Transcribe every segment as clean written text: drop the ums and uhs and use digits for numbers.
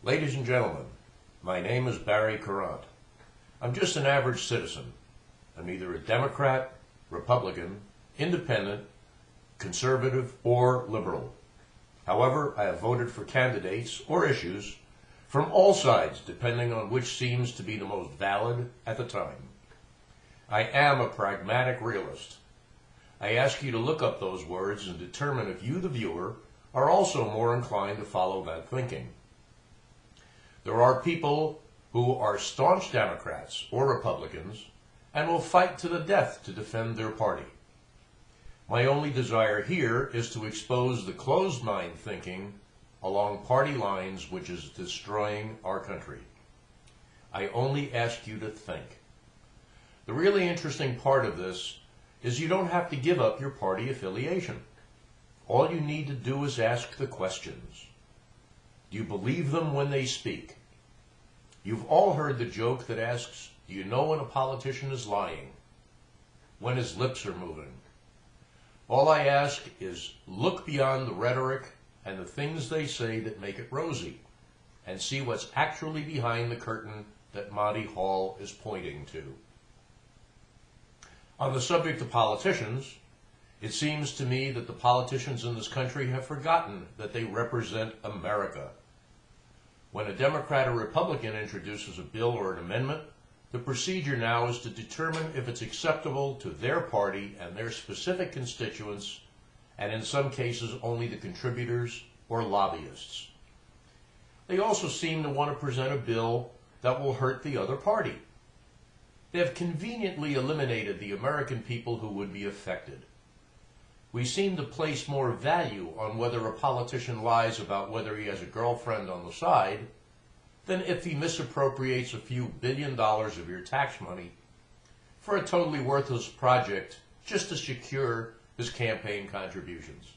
Ladies and gentlemen, my name is Barry Courant. I'm just an average citizen. I'm neither a Democrat, Republican, Independent, Conservative, or Liberal. However, I have voted for candidates or issues from all sides, depending on which seems to be the most valid at the time. I am a pragmatic realist. I ask you to look up those words and determine if you, the viewer, are also more inclined to follow that thinking. There are people who are staunch Democrats or Republicans and will fight to the death to defend their party. My only desire here is to expose the closed-mind thinking along party lines which is destroying our country. I only ask you to think. The really interesting part of this is you don't have to give up your party affiliation. All you need to do is ask the questions. Do you believe them when they speak? You've all heard the joke that asks, do you know when a politician is lying? When his lips are moving? All I ask is look beyond the rhetoric and the things they say that make it rosy and see what's actually behind the curtain that Monty Hall is pointing to. On the subject of politicians, it seems to me that the politicians in this country have forgotten that they represent America. When a Democrat or Republican introduces a bill or an amendment, the procedure now is to determine if it's acceptable to their party and their specific constituents, and in some cases only the contributors or lobbyists. They also seem to want to present a bill that will hurt the other party. They have conveniently eliminated the American people who would be affected. We seem to place more value on whether a politician lies about whether he has a girlfriend on the side than if he misappropriates a few $1 billion of your tax money for a totally worthless project just to secure his campaign contributions.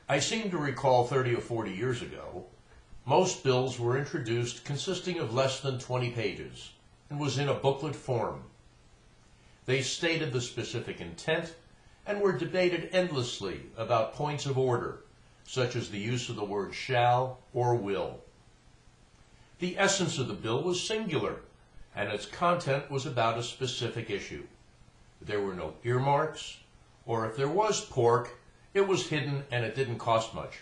I seem to recall 30 or 40 years ago, most bills were introduced consisting of less than 20 pages and was in a booklet form. They stated the specific intent and were debated endlessly about points of order, such as the use of the word shall or will. The essence of the bill was singular, and its content was about a specific issue. There were no earmarks, or if there was pork, it was hidden and it didn't cost much.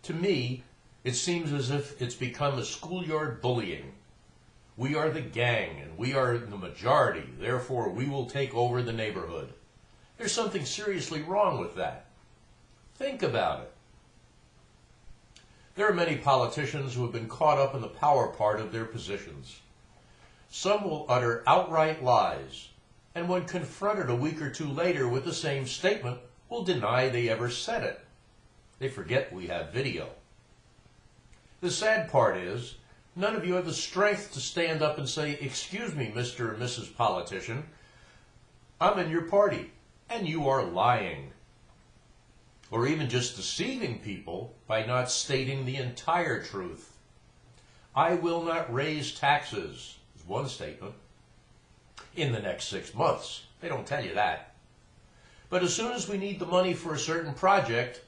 To me, it seems as if it's become a schoolyard bullying. We are the gang, and we are the majority, therefore we will take over the neighborhood. There's something seriously wrong with that. Think about it. There are many politicians who have been caught up in the power part of their positions. Some will utter outright lies, and when confronted a week or two later with the same statement, will deny they ever said it. They forget we have video. The sad part is, none of you have the strength to stand up and say, "Excuse me, Mr. and Mrs. Politician, I'm in your party, and you are lying." Or even just deceiving people by not stating the entire truth. "I will not raise taxes," is one statement, "in the next 6 months." They don't tell you that. But as soon as we need the money for a certain project,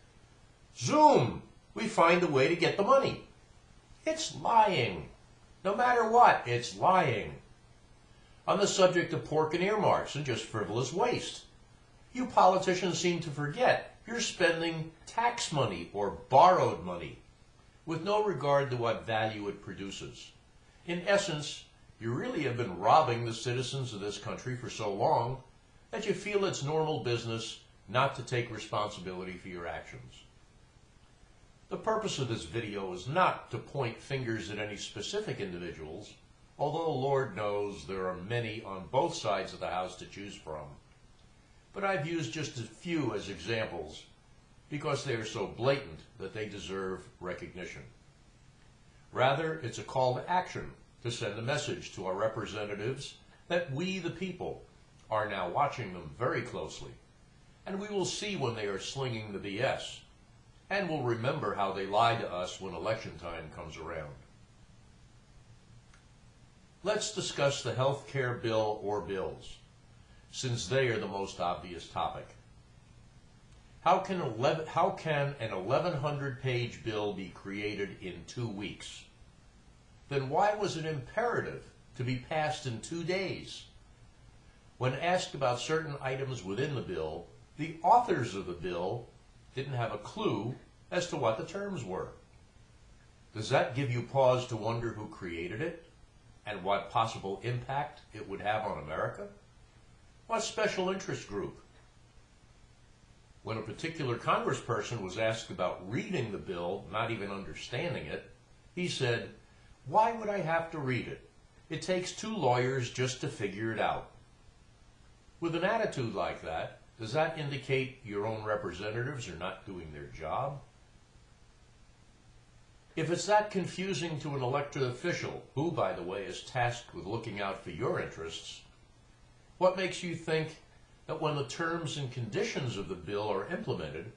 zoom, we find a way to get the money. It's lying. No matter what, it's lying. On the subject of pork and earmarks and just frivolous waste, you politicians seem to forget you're spending tax money or borrowed money with no regard to what value it produces. In essence, you really have been robbing the citizens of this country for so long that you feel it's normal business not to take responsibility for your actions. The purpose of this video is not to point fingers at any specific individuals, although Lord knows there are many on both sides of the house to choose from. But I've used just a few as examples because they are so blatant that they deserve recognition. Rather, it's a call to action to send a message to our representatives that we, the people, are now watching them very closely, and we will see when they are slinging the BS, and will remember how they lie to us when election time comes around. Let's discuss the health care bill or bills, since they are the most obvious topic. How can an 1,100-page bill be created in 2 weeks? Then why was it imperative to be passed in 2 days? When asked about certain items within the bill, the authors of the bill didn't have a clue as to what the terms were. Does that give you pause to wonder who created it and what possible impact it would have on America? What special interest group? When a particular congressperson was asked about reading the bill, not even understanding it, he said, "Why would I have to read it? It takes 2 lawyers just to figure it out." With an attitude like that, does that indicate your own representatives are not doing their job? If it's that confusing to an elected official, who, by the way, is tasked with looking out for your interests, what makes you think that when the terms and conditions of the bill are implemented,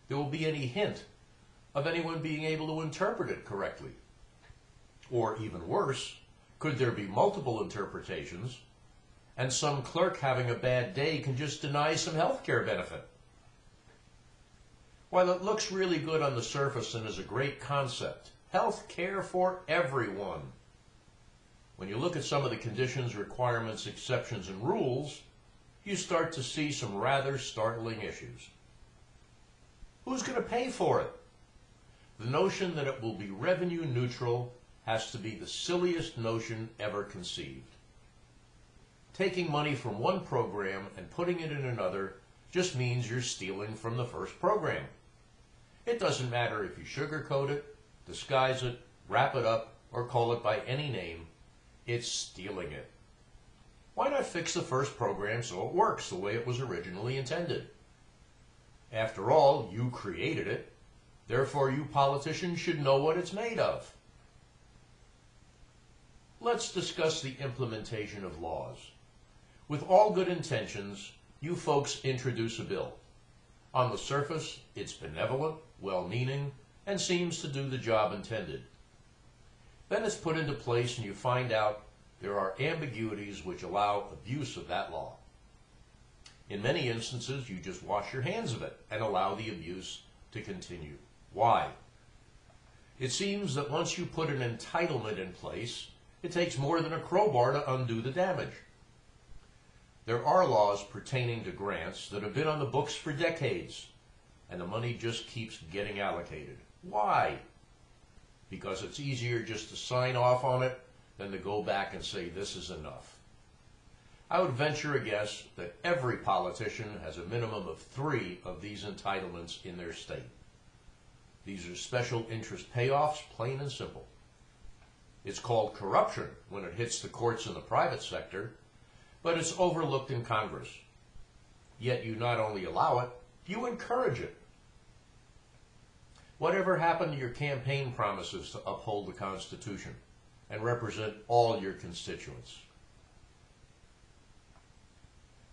there will be any hint of anyone being able to interpret it correctly? Or even worse, could there be multiple interpretations and some clerk having a bad day can just deny some health care benefit? While it looks really good on the surface and is a great concept, health care for everyone, when you look at some of the conditions, requirements, exceptions, and rules, you start to see some rather startling issues. Who's going to pay for it? The notion that it will be revenue neutral has to be the silliest notion ever conceived. Taking money from one program and putting it in another just means you're stealing from the first program. It doesn't matter if you sugarcoat it, disguise it, wrap it up, or call it by any name, it's stealing it. Why not fix the first program so it works the way it was originally intended? After all, you created it, therefore you politicians should know what it's made of. Let's discuss the implementation of laws. With all good intentions, you folks introduce a bill. On the surface, it's benevolent, well-meaning, and seems to do the job intended. Then it's put into place and you find out there are ambiguities which allow abuse of that law. In many instances, you just wash your hands of it and allow the abuse to continue. Why? It seems that once you put an entitlement in place, it takes more than a crowbar to undo the damage. There are laws pertaining to grants that have been on the books for decades, and the money just keeps getting allocated. Why? Because it's easier just to sign off on it than to go back and say this is enough. I would venture a guess that every politician has a minimum of 3 of these entitlements in their state. These are special interest payoffs, plain and simple. It's called corruption when it hits the courts in the private sector, but it's overlooked in Congress. Yet you not only allow it, you encourage it. Whatever happened to your campaign promises to uphold the Constitution and represent all your constituents?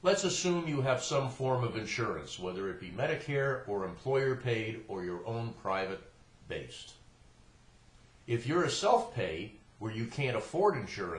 Let's assume you have some form of insurance, whether it be Medicare or employer-paid or your own private-based. If you're a self-pay where you can't afford insurance,